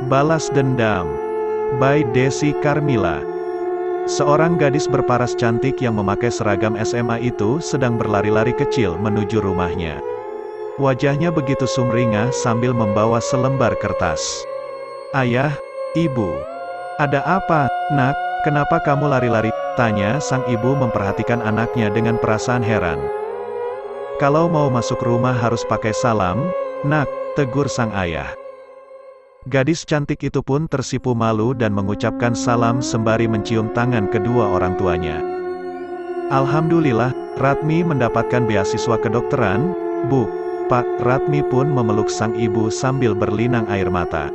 Balas Dendam by Desi Carmila. Seorang gadis berparas cantik yang memakai seragam SMA itu sedang berlari-lari kecil menuju rumahnya. Wajahnya begitu sumringah sambil membawa selembar kertas. "Ayah, Ibu. Ada apa, Nak? Kenapa kamu lari-lari?" tanya sang ibu memperhatikan anaknya dengan perasaan heran. "Kalau mau masuk rumah harus pakai salam, Nak," tegur sang ayah. Gadis cantik itu pun tersipu malu dan mengucapkan salam sembari mencium tangan kedua orang tuanya. "Alhamdulillah, Ratmi mendapatkan beasiswa kedokteran, Bu, Pak." Ratmi pun memeluk sang ibu sambil berlinang air mata.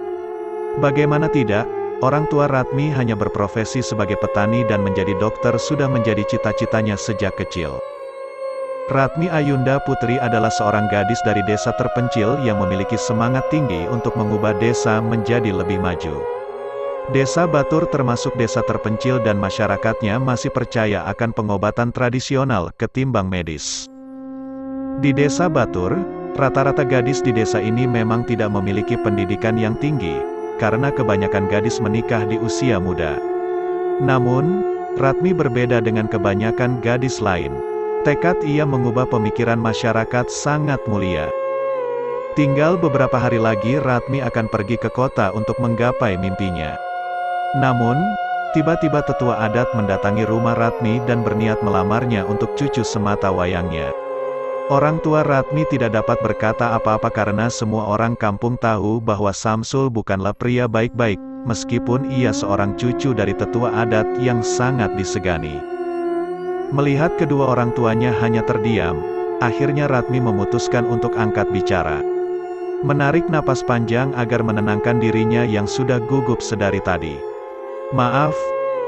Bagaimana tidak, orang tua Ratmi hanya berprofesi sebagai petani dan menjadi dokter sudah menjadi cita-citanya sejak kecil. Ratmi Ayunda Putri adalah seorang gadis dari desa terpencil yang memiliki semangat tinggi untuk mengubah desa menjadi lebih maju. Desa Batur termasuk desa terpencil dan masyarakatnya masih percaya akan pengobatan tradisional ketimbang medis. Di desa Batur, rata-rata gadis di desa ini memang tidak memiliki pendidikan yang tinggi, karena kebanyakan gadis menikah di usia muda. Namun, Ratmi berbeda dengan kebanyakan gadis lain. Tekad ia mengubah pemikiran masyarakat sangat mulia. Tinggal beberapa hari lagi Ratmi akan pergi ke kota untuk menggapai mimpinya. Namun, tiba-tiba tetua adat mendatangi rumah Ratmi dan berniat melamarnya untuk cucu semata wayangnya. Orang tua Ratmi tidak dapat berkata apa-apa karena semua orang kampung tahu bahwa Samsul bukanlah pria baik-baik, meskipun ia seorang cucu dari tetua adat yang sangat disegani. Melihat kedua orang tuanya hanya terdiam, akhirnya Ratmi memutuskan untuk angkat bicara. Menarik napas panjang agar menenangkan dirinya yang sudah gugup sedari tadi. "Maaf,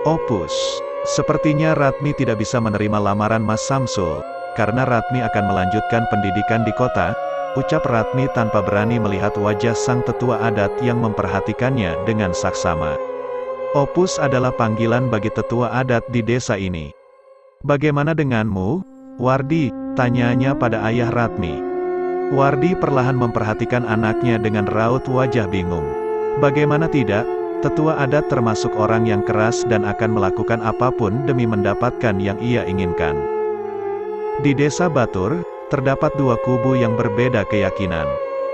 Opus. Sepertinya Ratmi tidak bisa menerima lamaran Mas Samsul, karena Ratmi akan melanjutkan pendidikan di kota," ucap Ratmi tanpa berani melihat wajah sang tetua adat yang memperhatikannya dengan saksama. Opus adalah panggilan bagi tetua adat di desa ini. "Bagaimana denganmu, Wardi?" tanyanya pada ayah Ratmi. Wardi perlahan memperhatikan anaknya dengan raut wajah bingung. Bagaimana tidak, tetua adat termasuk orang yang keras dan akan melakukan apapun demi mendapatkan yang ia inginkan. Di desa Batur, terdapat dua kubu yang berbeda keyakinan.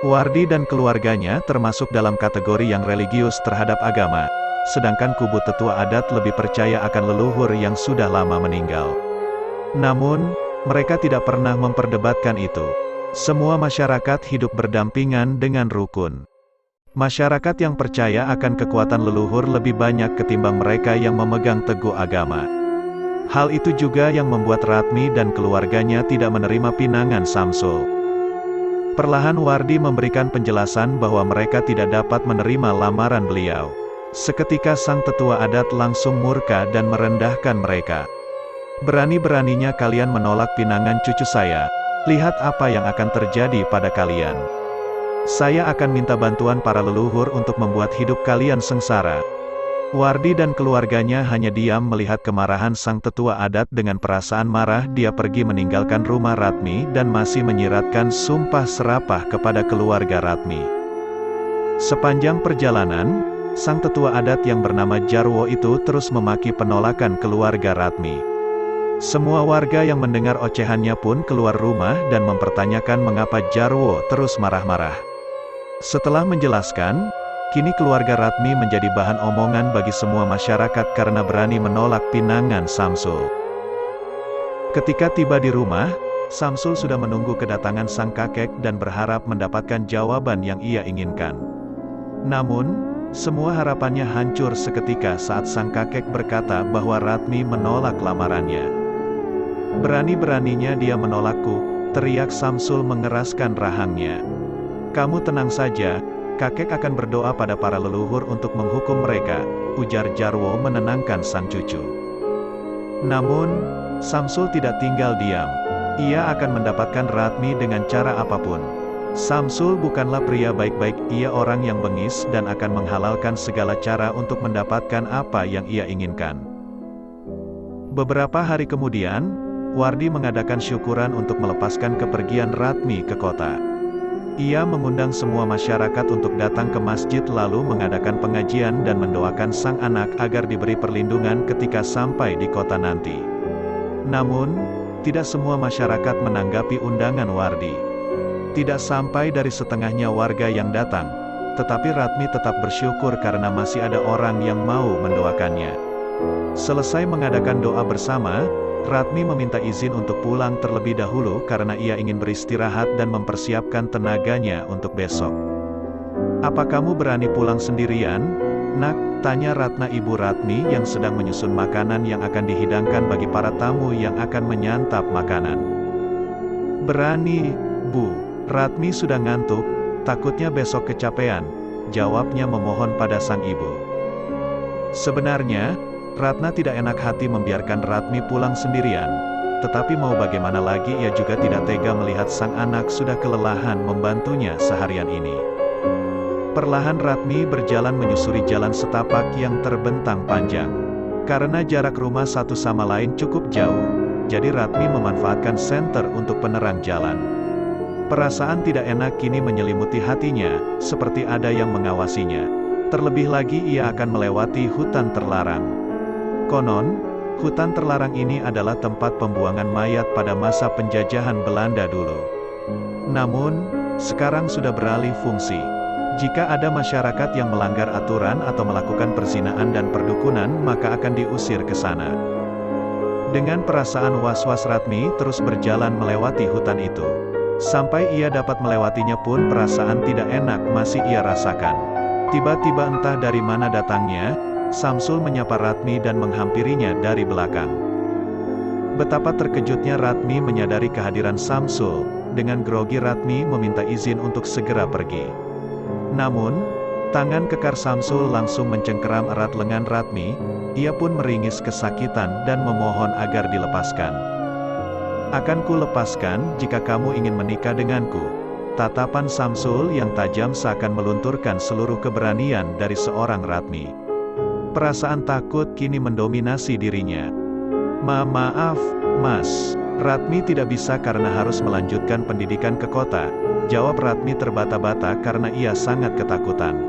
Wardi dan keluarganya termasuk dalam kategori yang religius terhadap agama, sedangkan kubu tetua adat lebih percaya akan leluhur yang sudah lama meninggal. Namun, mereka tidak pernah memperdebatkan itu. Semua masyarakat hidup berdampingan dengan rukun. Masyarakat yang percaya akan kekuatan leluhur lebih banyak ketimbang mereka yang memegang teguh agama. Hal itu juga yang membuat Ratmi dan keluarganya tidak menerima pinangan Samsul. Perlahan Wardi memberikan penjelasan bahwa mereka tidak dapat menerima lamaran beliau. Seketika sang tetua adat langsung murka dan merendahkan mereka. "Berani-beraninya kalian menolak pinangan cucu saya. Lihat apa yang akan terjadi pada kalian. Saya akan minta bantuan para leluhur untuk membuat hidup kalian sengsara." Wardi dan keluarganya hanya diam melihat kemarahan sang tetua adat. Dengan perasaan marah dia pergi meninggalkan rumah Ratmi dan masih menyiratkan sumpah serapah kepada keluarga Ratmi. Sepanjang perjalanan, sang tetua adat yang bernama Jarwo itu terus memaki penolakan keluarga Ratmi. Semua warga yang mendengar ocehannya pun keluar rumah dan mempertanyakan mengapa Jarwo terus marah-marah. Setelah menjelaskan, kini keluarga Ratmi menjadi bahan omongan bagi semua masyarakat karena berani menolak pinangan Samsul. Ketika tiba di rumah, Samsul sudah menunggu kedatangan sang kakek dan berharap mendapatkan jawaban yang ia inginkan. Namun, semua harapannya hancur seketika saat sang kakek berkata bahwa Ratmi menolak lamarannya. "Berani-beraninya dia menolakku," teriak Samsul mengeraskan rahangnya. "Kamu tenang saja, kakek akan berdoa pada para leluhur untuk menghukum mereka," ujar Jarwo menenangkan sang cucu. Namun, Samsul tidak tinggal diam. Ia akan mendapatkan Ratmi dengan cara apapun. Samsul bukanlah pria baik-baik, ia orang yang bengis dan akan menghalalkan segala cara untuk mendapatkan apa yang ia inginkan. Beberapa hari kemudian, Wardi mengadakan syukuran untuk melepaskan kepergian Ratmi ke kota. Ia mengundang semua masyarakat untuk datang ke masjid lalu mengadakan pengajian dan mendoakan sang anak agar diberi perlindungan ketika sampai di kota nanti. Namun, tidak semua masyarakat menanggapi undangan Wardi. Tidak sampai dari setengahnya warga yang datang, tetapi Ratmi tetap bersyukur karena masih ada orang yang mau mendoakannya. Selesai mengadakan doa bersama, Ratmi meminta izin untuk pulang terlebih dahulu karena ia ingin beristirahat dan mempersiapkan tenaganya untuk besok. "Apa kamu berani pulang sendirian, Nak?" tanya Ratna ibu Ratmi yang sedang menyusun makanan yang akan dihidangkan bagi para tamu yang akan menyantap makanan. "Berani, Bu. Ratmi sudah ngantuk, takutnya besok kecapean," jawabnya memohon pada sang ibu. Sebenarnya, Ratna tidak enak hati membiarkan Ratmi pulang sendirian, tetapi mau bagaimana lagi ia juga tidak tega melihat sang anak sudah kelelahan membantunya seharian ini. Perlahan Ratmi berjalan menyusuri jalan setapak yang terbentang panjang. Karena jarak rumah satu sama lain cukup jauh, jadi Ratmi memanfaatkan senter untuk penerang jalan. Perasaan tidak enak kini menyelimuti hatinya, seperti ada yang mengawasinya. Terlebih lagi ia akan melewati hutan terlarang. Konon, hutan terlarang ini adalah tempat pembuangan mayat pada masa penjajahan Belanda dulu. Namun, sekarang sudah beralih fungsi. Jika ada masyarakat yang melanggar aturan atau melakukan perzinaan dan perdukunan, maka akan diusir ke sana. Dengan perasaan was-was Ratmi terus berjalan melewati hutan itu. Sampai ia dapat melewatinya pun perasaan tidak enak masih ia rasakan. Tiba-tiba entah dari mana datangnya, Samsul menyapa Ratmi dan menghampirinya dari belakang. Betapa terkejutnya Ratmi menyadari kehadiran Samsul. Dengan grogi Ratmi meminta izin untuk segera pergi. Namun, tangan kekar Samsul langsung mencengkeram erat lengan Ratmi. Ia pun meringis kesakitan dan memohon agar dilepaskan. "Akan ku lepaskan jika kamu ingin menikah denganku." Tatapan Samsul yang tajam seakan melunturkan seluruh keberanian dari seorang Ratmi. Perasaan takut kini mendominasi dirinya. Maaf, Mas. Ratmi tidak bisa karena harus melanjutkan pendidikan ke kota," jawab Ratmi terbata-bata karena ia sangat ketakutan.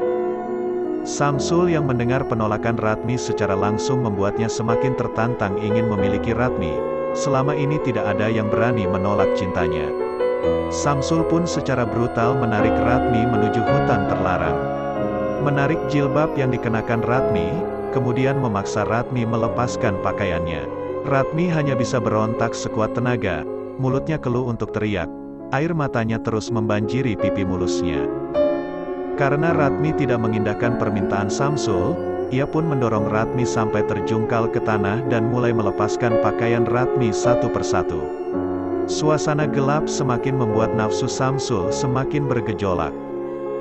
Samsul yang mendengar penolakan Ratmi secara langsung membuatnya semakin tertantang ingin memiliki Ratmi. Selama ini tidak ada yang berani menolak cintanya. Samsul pun secara brutal menarik Ratmi menuju hutan terlarang. Menarik jilbab yang dikenakan Ratmi, kemudian memaksa Ratmi melepaskan pakaiannya. Ratmi hanya bisa berontak sekuat tenaga, mulutnya keluh untuk teriak. Air matanya terus membanjiri pipi mulusnya. Karena Ratmi tidak mengindahkan permintaan Samsul, ia pun mendorong Ratmi sampai terjungkal ke tanah dan mulai melepaskan pakaian Ratmi satu persatu. Suasana gelap semakin membuat nafsu Samsul semakin bergejolak.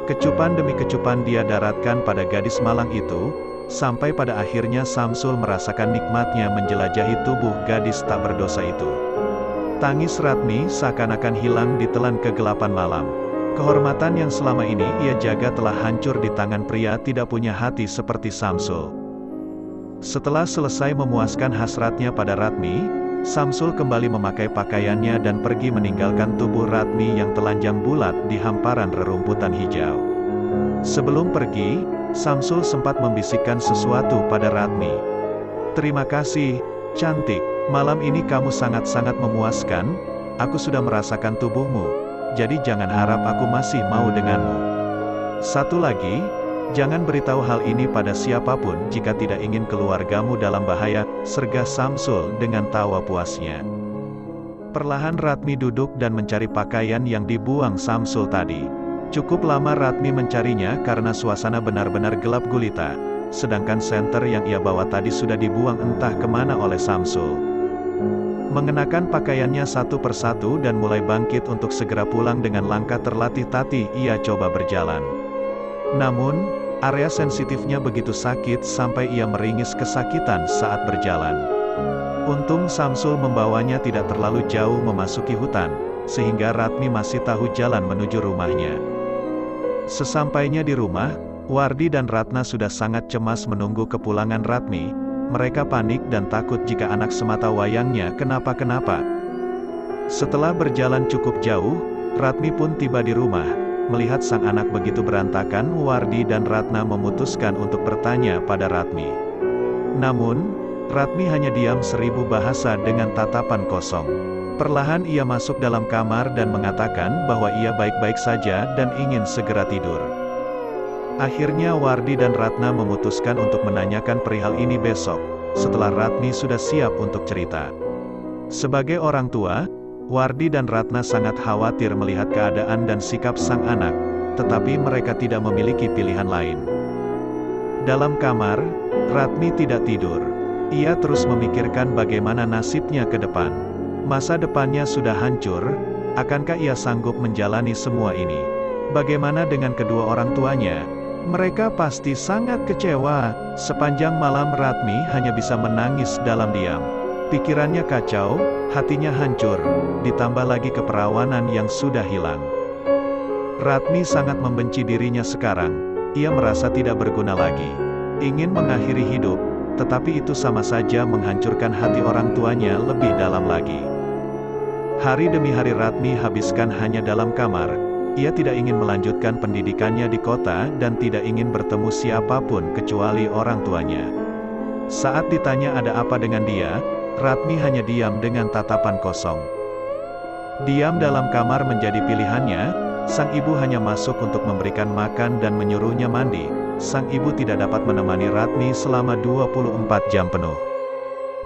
Kecupan demi kecupan dia daratkan pada gadis malang itu, sampai pada akhirnya Samsul merasakan nikmatnya menjelajahi tubuh gadis tak berdosa itu. Tangis Ratmi seakan-akan hilang ditelan kegelapan malam. Kehormatan yang selama ini ia jaga telah hancur di tangan pria tidak punya hati seperti Samsul. Setelah selesai memuaskan hasratnya pada Ratmi, Samsul kembali memakai pakaiannya dan pergi meninggalkan tubuh Ratmi yang telanjang bulat di hamparan rerumputan hijau. Sebelum pergi, Samsul sempat membisikkan sesuatu pada Ratmi. "Terima kasih, cantik. Malam ini kamu sangat-sangat memuaskan. Aku sudah merasakan tubuhmu, jadi jangan harap aku masih mau denganmu. Satu lagi, jangan beritahu hal ini pada siapapun jika tidak ingin keluargamu dalam bahaya," sergah Samsul dengan tawa puasnya. Perlahan Ratmi duduk dan mencari pakaian yang dibuang Samsul tadi. Cukup lama Ratmi mencarinya karena suasana benar-benar gelap gulita, sedangkan senter yang ia bawa tadi sudah dibuang entah kemana oleh Samsul. Mengenakan pakaiannya satu persatu dan mulai bangkit untuk segera pulang dengan langkah terlatih-tatih ia coba berjalan. Namun, area sensitifnya begitu sakit sampai ia meringis kesakitan saat berjalan. Untung Samsul membawanya tidak terlalu jauh memasuki hutan, sehingga Ratmi masih tahu jalan menuju rumahnya. Sesampainya di rumah, Wardi dan Ratna sudah sangat cemas menunggu kepulangan Ratmi. Mereka panik dan takut jika anak semata wayangnya kenapa-kenapa. Setelah berjalan cukup jauh, Ratmi pun tiba di rumah. Melihat sang anak begitu berantakan, Wardi dan Ratna memutuskan untuk bertanya pada Ratmi. Namun, Ratmi hanya diam 1000 bahasa dengan tatapan kosong. Perlahan ia masuk dalam kamar dan mengatakan bahwa ia baik-baik saja dan ingin segera tidur. Akhirnya Wardi dan Ratna memutuskan untuk menanyakan perihal ini besok, setelah Ratmi sudah siap untuk cerita. Sebagai orang tua, Wardi dan Ratna sangat khawatir melihat keadaan dan sikap sang anak, tetapi mereka tidak memiliki pilihan lain. Dalam kamar, Ratmi tidak tidur. Ia terus memikirkan bagaimana nasibnya ke depan. Masa depannya sudah hancur, akankah ia sanggup menjalani semua ini? Bagaimana dengan kedua orang tuanya? Mereka pasti sangat kecewa. Sepanjang malam Ratmi hanya bisa menangis dalam diam. Pikirannya kacau, hatinya hancur, ditambah lagi keperawanan yang sudah hilang. Ratmi sangat membenci dirinya sekarang. Ia merasa tidak berguna lagi. Ingin mengakhiri hidup, tetapi itu sama saja menghancurkan hati orang tuanya lebih dalam lagi. Hari demi hari Ratmi habiskan hanya dalam kamar. Ia tidak ingin melanjutkan pendidikannya di kota dan tidak ingin bertemu siapapun kecuali orang tuanya. Saat ditanya ada apa dengan dia, Ratmi hanya diam dengan tatapan kosong. Diam dalam kamar menjadi pilihannya. Sang ibu hanya masuk untuk memberikan makan dan menyuruhnya mandi. Sang ibu tidak dapat menemani Ratmi selama 24 jam penuh.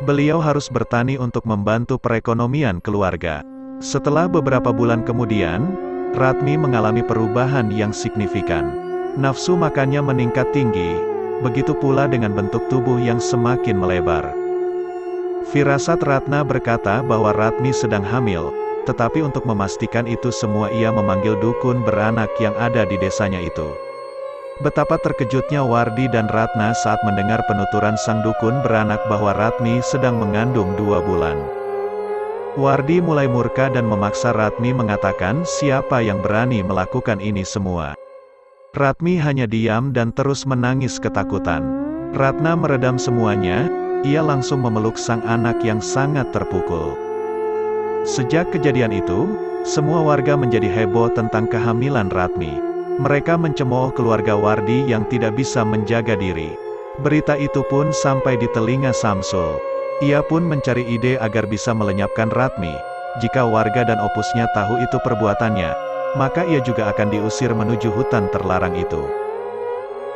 Beliau harus bertani untuk membantu perekonomian keluarga. Setelah beberapa bulan kemudian, Ratmi mengalami perubahan yang signifikan. Nafsu makannya meningkat tinggi, begitu pula dengan bentuk tubuh yang semakin melebar. Firasat Ratna berkata bahwa Ratmi sedang hamil, tetapi untuk memastikan itu semua ia memanggil dukun beranak yang ada di desanya itu. Betapa terkejutnya Wardi dan Ratna saat mendengar penuturan sang dukun beranak bahwa Ratmi sedang mengandung 2 bulan. Wardi mulai murka dan memaksa Ratmi mengatakan siapa yang berani melakukan ini semua. Ratmi hanya diam dan terus menangis ketakutan. Ratna meredam semuanya. Ia langsung memeluk sang anak yang sangat terpukul. Sejak kejadian itu, semua warga menjadi heboh tentang kehamilan Ratmi. Mereka mencemooh keluarga Wardi yang tidak bisa menjaga diri. Berita itu pun sampai di telinga Samsul. Ia pun mencari ide agar bisa melenyapkan Ratmi. Jika warga dan opusnya tahu itu perbuatannya, maka ia juga akan diusir menuju hutan terlarang itu.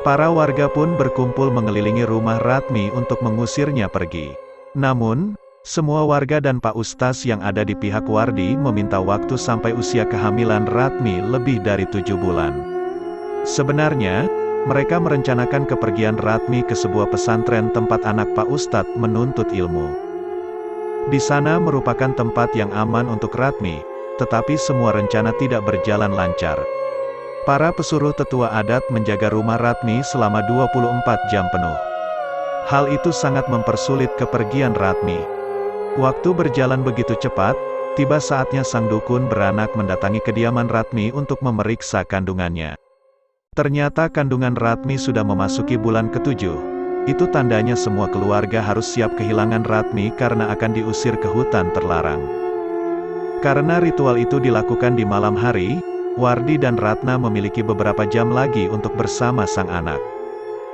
Para warga pun berkumpul mengelilingi rumah Ratmi untuk mengusirnya pergi. Namun, semua warga dan Pak Ustaz yang ada di pihak Wardi meminta waktu sampai usia kehamilan Ratmi lebih dari 7 bulan. Sebenarnya, mereka merencanakan kepergian Ratmi ke sebuah pesantren tempat anak Pak Ustadz menuntut ilmu. Di sana merupakan tempat yang aman untuk Ratmi, tetapi semua rencana tidak berjalan lancar. Para pesuruh tetua adat menjaga rumah Ratmi selama 24 jam penuh. Hal itu sangat mempersulit kepergian Ratmi. Waktu berjalan begitu cepat, tiba saatnya sang dukun beranak mendatangi kediaman Ratmi untuk memeriksa kandungannya. Ternyata kandungan Ratmi sudah memasuki bulan ke-7. Itu tandanya semua keluarga harus siap kehilangan Ratmi karena akan diusir ke hutan terlarang. Karena ritual itu dilakukan di malam hari, Wardi dan Ratna memiliki beberapa jam lagi untuk bersama sang anak.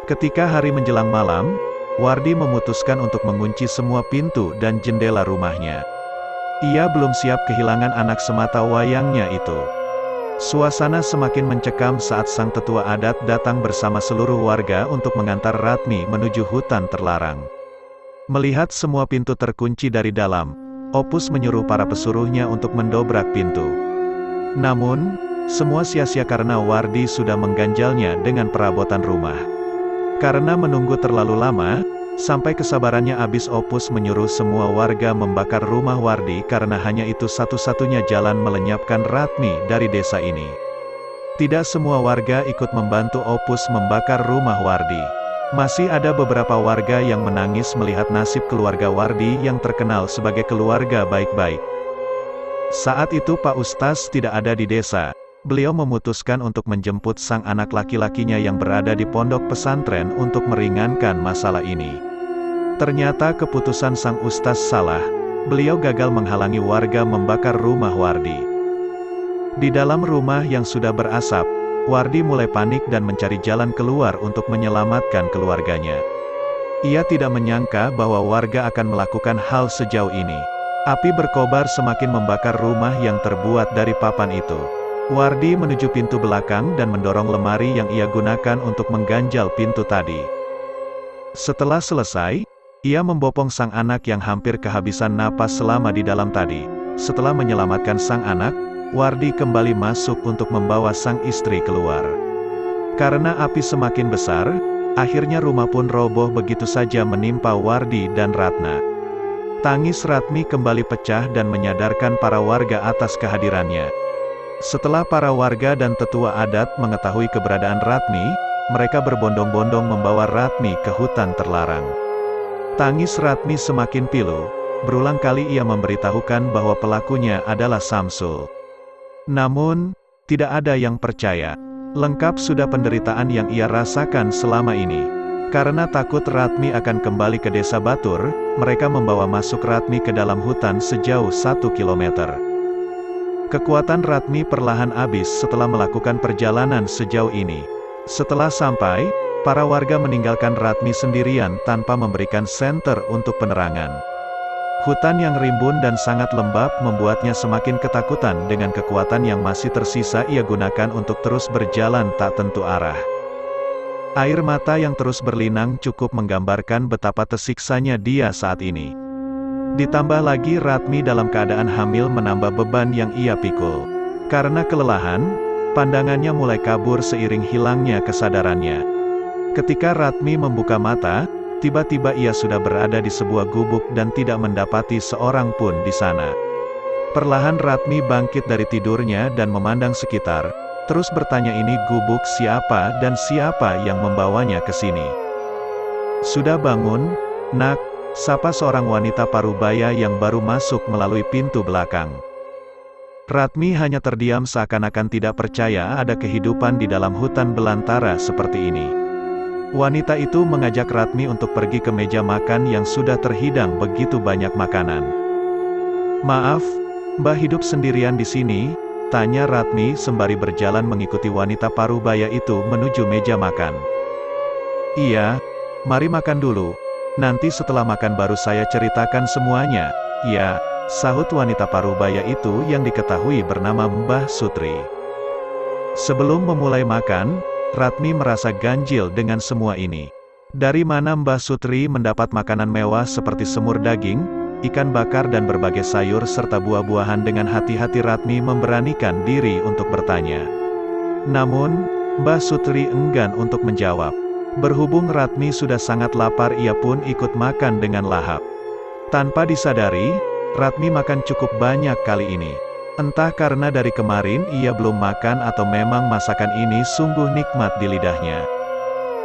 Ketika hari menjelang malam, Wardi memutuskan untuk mengunci semua pintu dan jendela rumahnya. Ia belum siap kehilangan anak semata wayangnya itu. Suasana semakin mencekam saat sang tetua adat datang bersama seluruh warga untuk mengantar Ratmi menuju hutan terlarang. Melihat semua pintu terkunci dari dalam, Opus menyuruh para pesuruhnya untuk mendobrak pintu. Namun, semua sia-sia karena Wardi sudah mengganjalnya dengan perabotan rumah. Karena menunggu terlalu lama, sampai kesabarannya habis, Opus menyuruh semua warga membakar rumah Wardi karena hanya itu satu-satunya jalan melenyapkan Ratmi dari desa ini. Tidak semua warga ikut membantu Opus membakar rumah Wardi. Masih ada beberapa warga yang menangis melihat nasib keluarga Wardi yang terkenal sebagai keluarga baik-baik. Saat itu Pak Ustaz tidak ada di desa. Beliau memutuskan untuk menjemput sang anak laki-lakinya yang berada di pondok pesantren untuk meringankan masalah ini. Ternyata keputusan sang ustaz salah. Beliau gagal menghalangi warga membakar rumah Wardi. Di dalam rumah yang sudah berasap, Wardi mulai panik dan mencari jalan keluar untuk menyelamatkan keluarganya. Ia tidak menyangka bahwa warga akan melakukan hal sejauh ini. Api berkobar semakin membakar rumah yang terbuat dari papan itu. Wardi menuju pintu belakang dan mendorong lemari yang ia gunakan untuk mengganjal pintu tadi. Setelah selesai, ia membopong sang anak yang hampir kehabisan napas selama di dalam tadi. Setelah menyelamatkan sang anak, Wardi kembali masuk untuk membawa sang istri keluar. Karena api semakin besar, akhirnya rumah pun roboh begitu saja menimpa Wardi dan Ratna. Tangis Ratmi kembali pecah dan menyadarkan para warga atas kehadirannya. Setelah para warga dan tetua adat mengetahui keberadaan Ratmi, mereka berbondong-bondong membawa Ratmi ke hutan terlarang. Tangis Ratmi semakin pilu, berulang kali ia memberitahukan bahwa pelakunya adalah Samsul. Namun, tidak ada yang percaya. Lengkap sudah penderitaan yang ia rasakan selama ini. Karena takut Ratmi akan kembali ke desa Batur, mereka membawa masuk Ratmi ke dalam hutan sejauh 1 kilometer. Kekuatan Ratmi perlahan habis setelah melakukan perjalanan sejauh ini. Setelah sampai, para warga meninggalkan Ratmi sendirian tanpa memberikan senter untuk penerangan. Hutan yang rimbun dan sangat lembab membuatnya semakin ketakutan dengan kekuatan yang masih tersisa ia gunakan untuk terus berjalan tak tentu arah. Air mata yang terus berlinang cukup menggambarkan betapa tersiksanya dia saat ini. Ditambah lagi Ratmi dalam keadaan hamil menambah beban yang ia pikul. Karena kelelahan, pandangannya mulai kabur seiring hilangnya kesadarannya. Ketika Ratmi membuka mata, tiba-tiba ia sudah berada di sebuah gubuk dan tidak mendapati seorang pun di sana. Perlahan Ratmi bangkit dari tidurnya dan memandang sekitar. Terus bertanya, ini gubuk siapa dan siapa yang membawanya ke sini? Sudah bangun, nak? Sapa seorang wanita parubaya yang baru masuk melalui pintu belakang. Ratmi hanya terdiam seakan-akan tidak percaya ada kehidupan di dalam hutan belantara seperti ini. Wanita itu mengajak Ratmi untuk pergi ke meja makan yang sudah terhidang begitu banyak makanan. Maaf, Mbak hidup sendirian di sini? Tanya Ratmi sembari berjalan mengikuti wanita parubaya itu menuju meja makan. Iya, mari makan dulu. Nanti setelah makan baru saya ceritakan semuanya. Ya, sahut wanita parubaya itu yang diketahui bernama Mbah Sutri. Sebelum memulai makan, Ratmi merasa ganjil dengan semua ini. Dari mana Mbah Sutri mendapat makanan mewah seperti semur daging, ikan bakar dan berbagai sayur serta buah-buahan? Dengan hati-hati Ratmi memberanikan diri untuk bertanya. Namun, Mbah Sutri enggan untuk menjawab. Berhubung Ratmi sudah sangat lapar, ia pun ikut makan dengan lahap. Tanpa disadari, Ratmi makan cukup banyak kali ini. Entah karena dari kemarin ia belum makan atau memang masakan ini sungguh nikmat di lidahnya.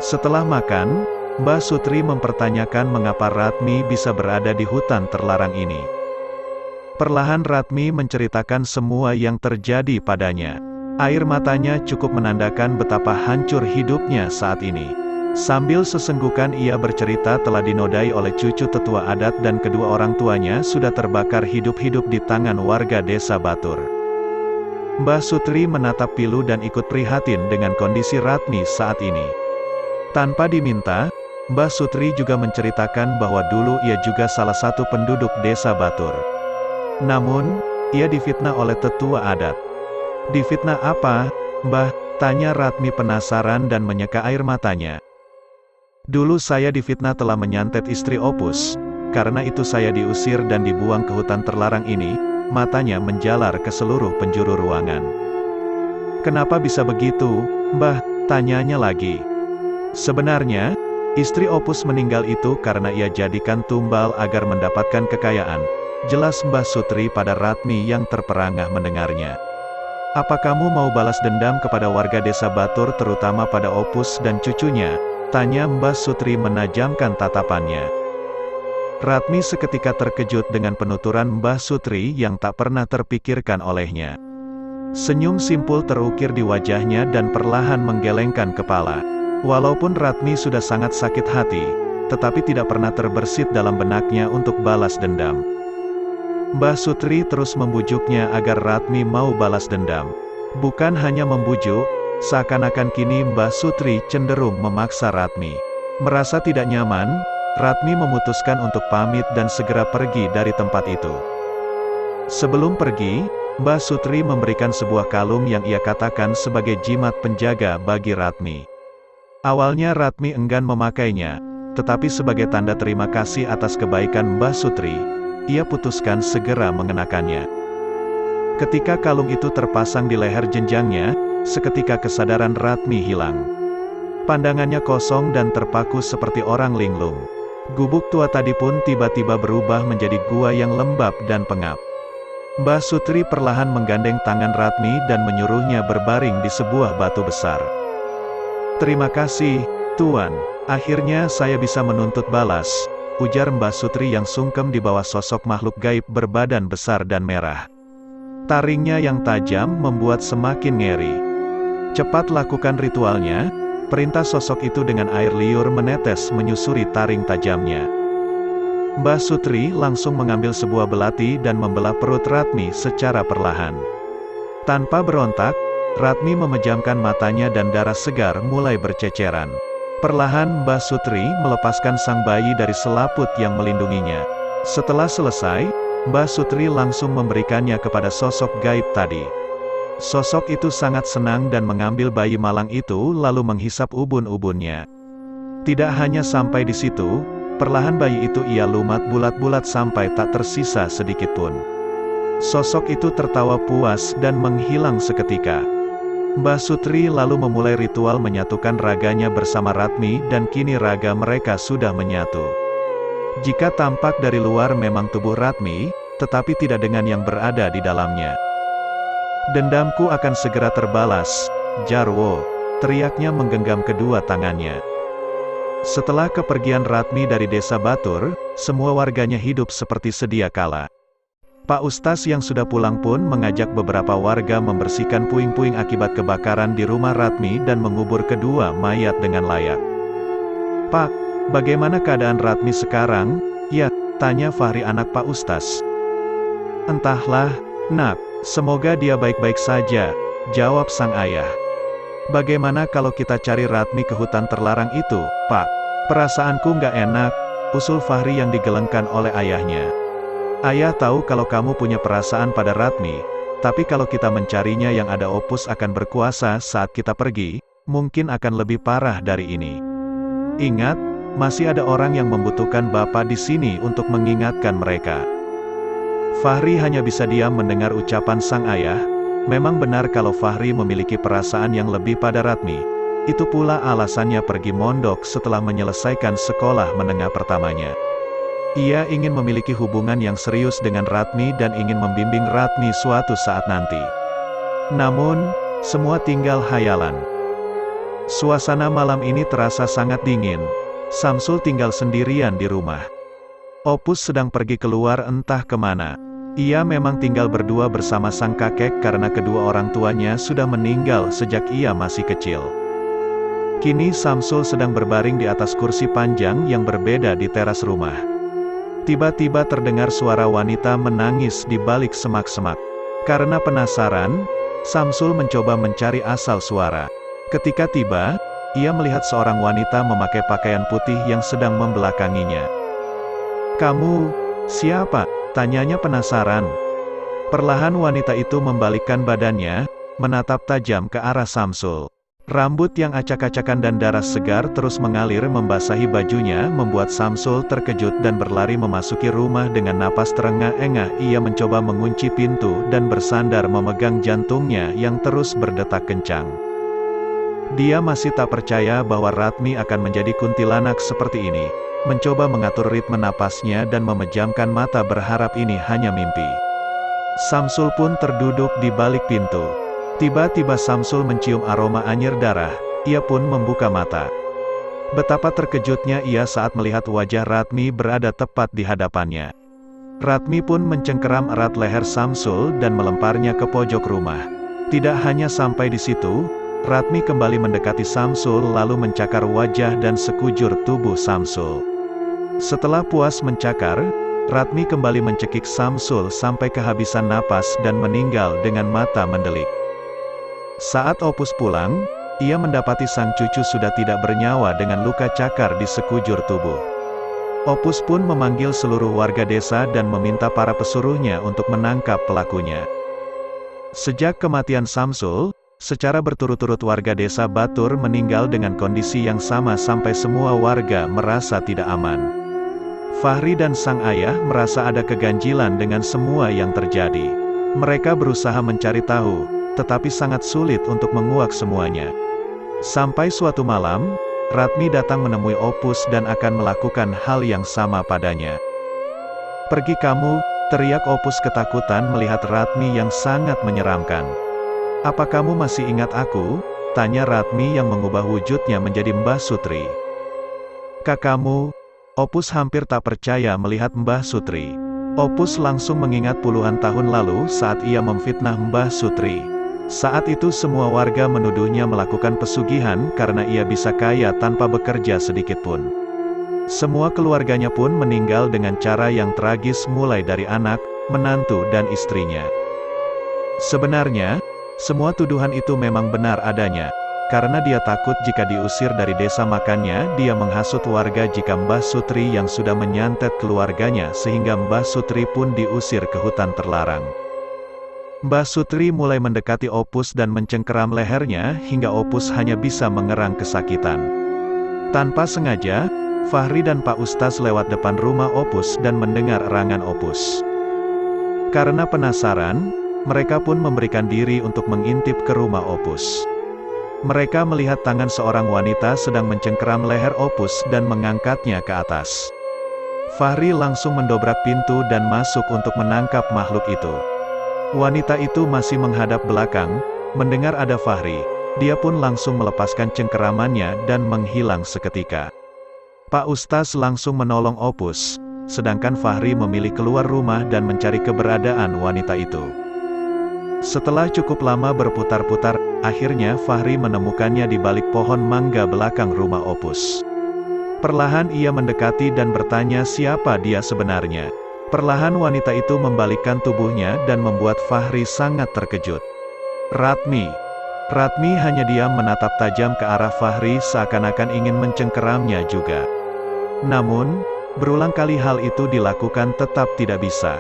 Setelah makan, Mbah Sutri mempertanyakan mengapa Ratmi bisa berada di hutan terlarang ini. Perlahan Ratmi menceritakan semua yang terjadi padanya. Air matanya cukup menandakan betapa hancur hidupnya saat ini. Sambil sesenggukan ia bercerita telah dinodai oleh cucu tetua adat dan kedua orang tuanya sudah terbakar hidup-hidup di tangan warga desa Batur. Mbah Sutri menatap pilu dan ikut prihatin dengan kondisi Ratmi saat ini. Tanpa diminta, Mbah Sutri juga menceritakan bahwa dulu ia juga salah satu penduduk desa Batur. Namun, ia difitnah oleh tetua adat. Difitnah apa, Mbah? Tanya Ratmi penasaran dan menyeka air matanya. Dulu saya difitnah telah menyantet istri Opus. Karena itu saya diusir dan dibuang ke hutan terlarang ini. Matanya menjalar ke seluruh penjuru ruangan. Kenapa bisa begitu, Mbah? Tanyanya lagi. Sebenarnya, istri Opus meninggal itu karena ia jadikan tumbal agar mendapatkan kekayaan. Jelas Mbah Sutri pada Ratmi yang terperangah mendengarnya. Apa kamu mau balas dendam kepada warga desa Batur terutama pada Opus dan cucunya? Tanya Mbah Sutri menajamkan tatapannya. Ratmi seketika terkejut dengan penuturan Mbah Sutri yang tak pernah terpikirkan olehnya. Senyum simpul terukir di wajahnya dan perlahan menggelengkan kepala. Walaupun Ratmi sudah sangat sakit hati, tetapi tidak pernah terbersit dalam benaknya untuk balas dendam. Mbah Sutri terus membujuknya agar Ratmi mau balas dendam. Bukan hanya membujuk, seakan-akan kini Mbah Sutri cenderung memaksa Ratmi. Merasa tidak nyaman, Ratmi memutuskan untuk pamit dan segera pergi dari tempat itu. Sebelum pergi, Mbah Sutri memberikan sebuah kalung yang ia katakan sebagai jimat penjaga bagi Ratmi. Awalnya Ratmi enggan memakainya, tetapi sebagai tanda terima kasih atas kebaikan Mbah Sutri, ia putuskan segera mengenakannya. Ketika kalung itu terpasang di leher jenjangnya, seketika kesadaran Ratmi hilang. Pandangannya kosong dan terpaku seperti orang linglung. Gubuk tua tadi pun tiba-tiba berubah menjadi gua yang lembab dan pengap. Mbah Sutri perlahan menggandeng tangan Ratmi dan menyuruhnya berbaring di sebuah batu besar. "Terima kasih, Tuan. Akhirnya saya bisa menuntut balas," ujar Mbah Sutri yang sungkem di bawah sosok makhluk gaib berbadan besar dan merah. Taringnya yang tajam membuat semakin ngeri. "Cepat lakukan ritualnya," perintah sosok itu dengan air liur menetes menyusuri taring tajamnya. Mbah Sutri langsung mengambil sebuah belati dan membelah perut Ratmi secara perlahan. Tanpa berontak, Ratmi memejamkan matanya dan darah segar mulai berceceran. Perlahan Mbah Sutri melepaskan sang bayi dari selaput yang melindunginya. Setelah selesai, Mbah Sutri langsung memberikannya kepada sosok gaib tadi. Sosok itu sangat senang dan mengambil bayi malang itu lalu menghisap ubun-ubunnya. Tidak hanya sampai di situ, perlahan bayi itu ia lumat bulat-bulat sampai tak tersisa sedikit pun. Sosok itu tertawa puas dan menghilang seketika. Mbah Sutri lalu memulai ritual menyatukan raganya bersama Ratmi dan kini raga mereka sudah menyatu. Jika tampak dari luar memang tubuh Ratmi, tetapi tidak dengan yang berada di dalamnya. "Dendamku akan segera terbalas, Jarwo," teriaknya menggenggam kedua tangannya. Setelah kepergian Ratmi dari desa Batur, semua warganya hidup seperti sedia kala. Pak Ustaz yang sudah pulang pun mengajak beberapa warga membersihkan puing-puing akibat kebakaran di rumah Ratmi dan mengubur kedua mayat dengan layak. "Pak, bagaimana keadaan Ratmi sekarang?" "Ya," tanya Fahri anak Pak Ustaz. "Entahlah, Nak, semoga dia baik-baik saja," jawab sang ayah. "Bagaimana kalau kita cari Ratmi ke hutan terlarang itu, Pak?" "Perasaanku nggak enak," usul Fahri yang digelengkan oleh ayahnya. "Ayah tahu kalau kamu punya perasaan pada Ratmi, tapi kalau kita mencarinya yang ada Opus akan berkuasa saat kita pergi, mungkin akan lebih parah dari ini. Ingat, masih ada orang yang membutuhkan Bapak di sini untuk mengingatkan mereka." Fahri hanya bisa diam mendengar ucapan sang ayah. Memang benar kalau Fahri memiliki perasaan yang lebih pada Ratmi. Itu pula alasannya pergi mondok setelah menyelesaikan sekolah menengah pertamanya. Ia ingin memiliki hubungan yang serius dengan Ratmi dan ingin membimbing Ratmi suatu saat nanti. Namun, semua tinggal hayalan. Suasana malam ini terasa sangat dingin. Samsul tinggal sendirian di rumah. Opus sedang pergi keluar entah kemana. Ia memang tinggal berdua bersama sang kakek karena kedua orang tuanya sudah meninggal sejak ia masih kecil. Kini Samsul sedang berbaring di atas kursi panjang yang berbeda di teras rumah. Tiba-tiba terdengar suara wanita menangis di balik semak-semak. Karena penasaran, Samsul mencoba mencari asal suara. Ketika tiba, ia melihat seorang wanita memakai pakaian putih yang sedang membelakanginya. "Kamu, siapa?" tanyanya penasaran. Perlahan wanita itu membalikkan badannya, menatap tajam ke arah Samsul. Rambut yang acak-acakan dan darah segar terus mengalir membasahi bajunya membuat Samsul terkejut dan berlari memasuki rumah dengan napas terengah-engah. Ia mencoba mengunci pintu dan bersandar memegang jantungnya yang terus berdetak kencang. Dia masih tak percaya bahwa Ratmi akan menjadi kuntilanak seperti ini. Mencoba mengatur ritme napasnya dan memejamkan mata berharap ini hanya mimpi. Samsul pun terduduk di balik pintu. Tiba-tiba Samsul mencium aroma anyir darah, ia pun membuka mata. Betapa terkejutnya ia saat melihat wajah Ratmi berada tepat di hadapannya. Ratmi pun mencengkeram erat leher Samsul dan melemparnya ke pojok rumah. Tidak hanya sampai di situ, Ratmi kembali mendekati Samsul lalu mencakar wajah dan sekujur tubuh Samsul. Setelah puas mencakar, Ratmi kembali mencekik Samsul sampai kehabisan napas dan meninggal dengan mata mendelik. Saat Opus pulang, ia mendapati sang cucu sudah tidak bernyawa dengan luka cakar di sekujur tubuh. Opus pun memanggil seluruh warga desa dan meminta para pesuruhnya untuk menangkap pelakunya. Sejak kematian Samsul, secara berturut-turut warga desa Batur meninggal dengan kondisi yang sama sampai semua warga merasa tidak aman. Fahri dan sang ayah merasa ada keganjilan dengan semua yang terjadi. Mereka berusaha mencari tahu, tetapi sangat sulit untuk menguak semuanya. Sampai suatu malam, Ratmi datang menemui Opus dan akan melakukan hal yang sama padanya. "Pergi kamu," teriak Opus ketakutan melihat Ratmi yang sangat menyeramkan. "Apa kamu masih ingat aku?" tanya Ratmi yang mengubah wujudnya menjadi Mbah Sutri. "Kakakmu?" Opus hampir tak percaya melihat Mbah Sutri. Opus langsung mengingat puluhan tahun lalu saat ia memfitnah Mbah Sutri. Saat itu semua warga menuduhnya melakukan pesugihan karena ia bisa kaya tanpa bekerja sedikitpun. Semua keluarganya pun meninggal dengan cara yang tragis mulai dari anak, menantu dan istrinya. Sebenarnya, semua tuduhan itu memang benar adanya. Karena dia takut jika diusir dari desa makannya, dia menghasut warga jika Mbah Sutri yang sudah menyantet keluarganya sehingga Mbah Sutri pun diusir ke hutan terlarang. Mbah Sutri mulai mendekati Opus dan mencengkeram lehernya hingga Opus hanya bisa mengerang kesakitan. Tanpa sengaja, Fahri dan Pak Ustaz lewat depan rumah Opus dan mendengar erangan Opus. Karena penasaran, mereka pun memberikan diri untuk mengintip ke rumah Opus. Mereka melihat tangan seorang wanita sedang mencengkeram leher Opus dan mengangkatnya ke atas. Fahri langsung mendobrak pintu dan masuk untuk menangkap makhluk itu. Wanita itu masih menghadap belakang, mendengar ada Fahri. Dia pun langsung melepaskan cengkeramannya dan menghilang seketika. Pak Ustaz langsung menolong Opus, sedangkan Fahri memilih keluar rumah dan mencari keberadaan wanita itu. Setelah cukup lama berputar-putar, akhirnya Fahri menemukannya di balik pohon mangga belakang rumah Opus. Perlahan ia mendekati dan bertanya siapa dia sebenarnya. Perlahan wanita itu membalikkan tubuhnya dan membuat Fahri sangat terkejut. "Ratmi." Ratmi hanya diam menatap tajam ke arah Fahri seakan-akan ingin mencengkeramnya juga. Namun, berulang kali hal itu dilakukan tetap tidak bisa.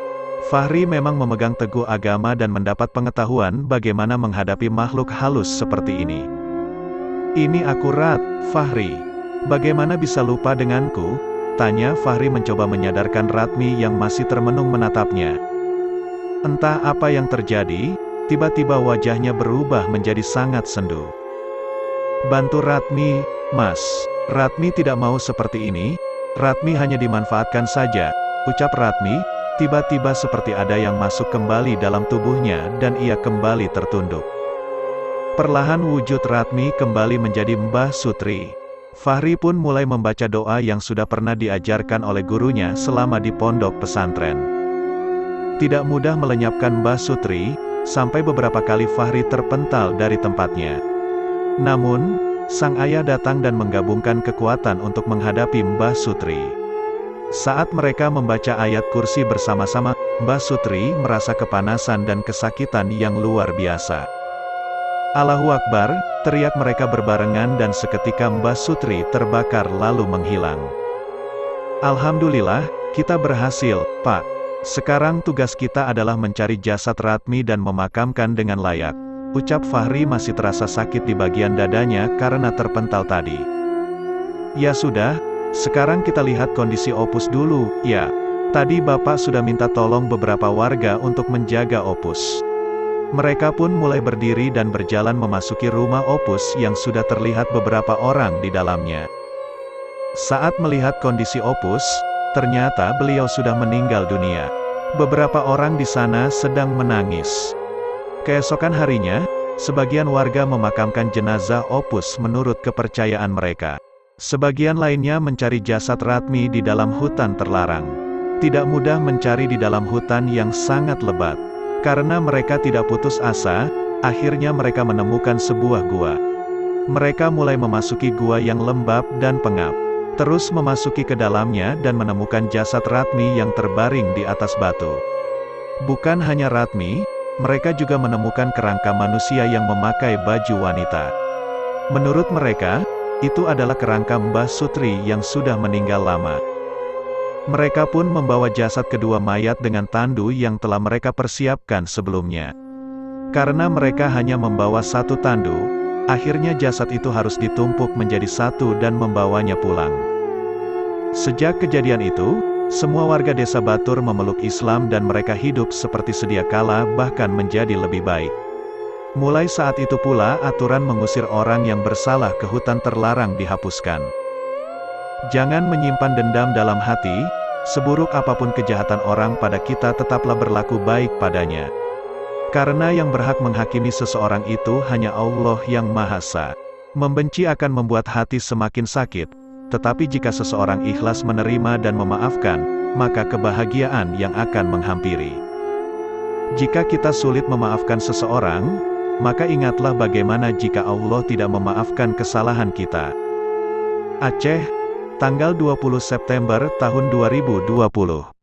Fahri memang memegang teguh agama dan mendapat pengetahuan bagaimana menghadapi makhluk halus seperti ini. "Ini akurat, Fahri. Bagaimana bisa lupa denganku?" tanya Fahri mencoba menyadarkan Ratmi yang masih termenung menatapnya. Entah apa yang terjadi, tiba-tiba wajahnya berubah menjadi sangat sendu. "Bantu Ratmi, Mas." Ratmi tidak mau seperti ini. Ratmi hanya dimanfaatkan saja, ucap Ratmi. Tiba-tiba seperti ada yang masuk kembali dalam tubuhnya dan ia kembali tertunduk. Perlahan wujud Ratmi kembali menjadi Mbah Sutri. Fahri pun mulai membaca doa yang sudah pernah diajarkan oleh gurunya selama di pondok pesantren. Tidak mudah melenyapkan Mbah Sutri, sampai beberapa kali Fahri terpental dari tempatnya. Namun, sang ayah datang dan menggabungkan kekuatan untuk menghadapi Mbah Sutri. Saat mereka membaca ayat kursi bersama-sama, Mbah Sutri merasa kepanasan dan kesakitan yang luar biasa. "Allahu Akbar," teriak mereka berbarengan dan seketika Mbah Sutri terbakar lalu menghilang. "Alhamdulillah, kita berhasil, Pak. Sekarang tugas kita adalah mencari jasad Ratmi dan memakamkan dengan layak," ucap Fahri masih terasa sakit di bagian dadanya karena terpental tadi. "Ya sudah, sekarang kita lihat kondisi Opus dulu, ya. Tadi Bapak sudah minta tolong beberapa warga untuk menjaga Opus." Mereka pun mulai berdiri dan berjalan memasuki rumah Opus yang sudah terlihat beberapa orang di dalamnya. Saat melihat kondisi Opus, ternyata beliau sudah meninggal dunia. Beberapa orang di sana sedang menangis. Keesokan harinya, sebagian warga memakamkan jenazah Opus menurut kepercayaan mereka. Sebagian lainnya mencari jasad Ratmi di dalam hutan terlarang. Tidak mudah mencari di dalam hutan yang sangat lebat. Karena mereka tidak putus asa, akhirnya mereka menemukan sebuah gua. Mereka mulai memasuki gua yang lembab dan pengap. Terus memasuki ke dalamnya dan menemukan jasad Ratmi yang terbaring di atas batu. Bukan hanya Ratmi, Mereka juga menemukan kerangka manusia yang memakai baju wanita. Menurut mereka, itu adalah kerangka Mbah Sutri yang sudah meninggal lama. Mereka pun membawa jasad kedua mayat dengan tandu yang telah mereka persiapkan sebelumnya. Karena mereka hanya membawa satu tandu, akhirnya jasad itu harus ditumpuk menjadi satu dan membawanya pulang. Sejak kejadian itu, semua warga desa Batur memeluk Islam dan mereka hidup seperti sedia kala bahkan menjadi lebih baik. Mulai saat itu pula aturan mengusir orang yang bersalah ke hutan terlarang dihapuskan. Jangan menyimpan dendam dalam hati, seburuk apapun kejahatan orang pada kita tetaplah berlaku baik padanya. Karena yang berhak menghakimi seseorang itu hanya Allah yang Maha Esa. Membenci akan membuat hati semakin sakit. Tetapi jika seseorang ikhlas menerima dan memaafkan, maka kebahagiaan yang akan menghampiri. Jika kita sulit memaafkan seseorang, maka ingatlah bagaimana jika Allah tidak memaafkan kesalahan kita. Aceh, tanggal 20 September tahun 2020.